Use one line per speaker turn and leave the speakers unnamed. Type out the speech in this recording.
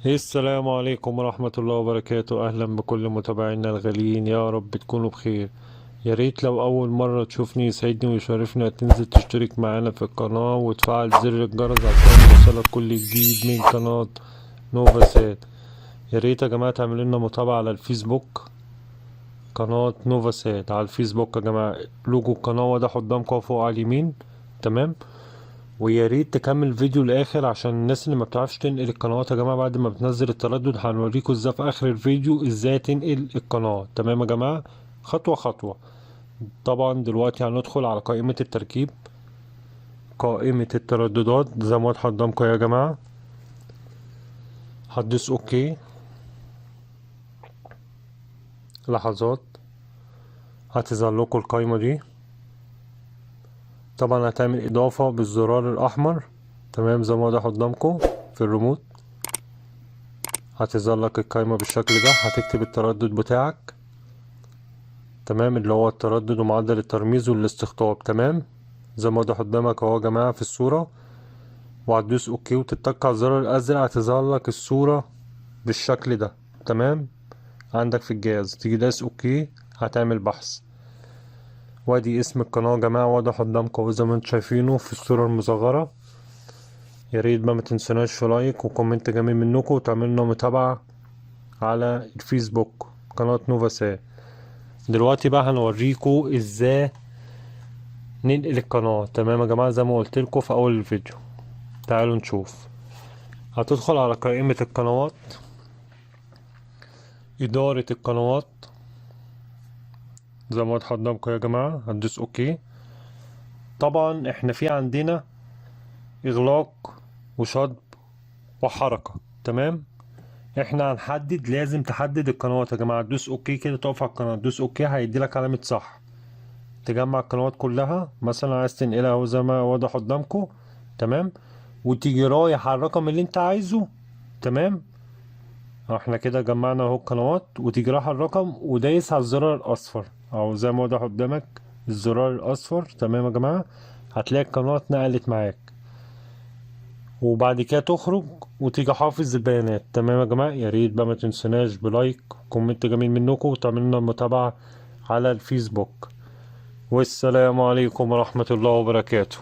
السلام عليكم ورحمة الله وبركاته. أهلا بكل متابعينا الغاليين، يا رب تكونوا بخير. يا ريت لو أول مرة تشوفني يسعدني ويشرفني تنزل تشترك معانا في القناة وتفعل زر الجرس عشان يوصلك كل جديد من قناة نوفا سات. يا ريت يا جماعة تعملوا لنا متابعة على الفيسبوك، قناة نوفا سات على الفيسبوك يا جماعة. لوجو القناة واضح قدامكم فوق على اليمين، تمام. ويا ريت تكمل الفيديو للاخر عشان الناس اللي ما بتعرفش تنقل القنوات يا جماعه بعد ما بتنزل التردد هنوريكم ازاي في اخر الفيديو ازاي تنقل القناه، تمام يا جماعه، خطوه خطوه. طبعا دلوقتي هندخل على قائمه التركيب، قائمه الترددات زي ما واضحه قدامكم يا جماعه. هتدوس اوكي، لحظات هتظهر لكم القائمه دي. طبعا هتعمل اضافه بالزرار الاحمر، تمام، زي ما واضح قدامكم في الريموت. هتظهر لك القائمه بالشكل ده، هتكتب التردد بتاعك، تمام، اللي هو التردد ومعدل الترميز والاستقطاب، تمام، زي ما واضح قدامك اهو يا جماعة في الصورة. وهتدوس اوكي وتتك على الزرار الازرق، هتظهر لك الصورة بالشكل ده، تمام، عندك في الجهاز. تيجي داس اوكي، هتعمل بحث، وادي اسم القناة يا جماعة واضح قدامكم اهو زي ما انتم شايفينه في الصورة المصغرة. يا ريت بقى ما تنسوناش في لايك وكومنت جميل منكم، وتعملوا لنا متابعة على الفيسبوك قناة نوفا سات. دلوقتي بقى هنوريكم ازاي ننقل القناة، تمام يا جماعة، زي ما قلت لكم في اول الفيديو. تعالوا نشوف. هتدخل على قائمة القنوات، إدارة القنوات زي ما واضح قدامكم يا جماعة. هتدوس اوكي. طبعا احنا في عندنا اغلاق وشطب وحركة، تمام. احنا هنحدد، لازم تحدد القنوات يا جماعة. تدوس اوكي كده، تقف على القناة تدوس اوكي، هيديلك علامة صح. تجمع القنوات كلها، مثلا عايز تنقلها اهو زي ما واضح قدامكم، تمام. وتيجي رايح على الرقم اللي انت عايزه، تمام. احنا كده جمعنا اهو القنوات، وتيجي رايح على الرقم ودايس على الزرار الاصفر او زي ما واضح قدامك الزرار الاصفر، تمام يا جماعة. هتلاقي القناة اتنقلت معاك، وبعد كده تخرج وتيجي حافظ البيانات، تمام يا جماعة. يا ريت بقى ما تنسوناش بلايك وكومنت جميل منكم، وتعملوا لنا متابعة على الفيسبوك. والسلام عليكم ورحمة الله وبركاته.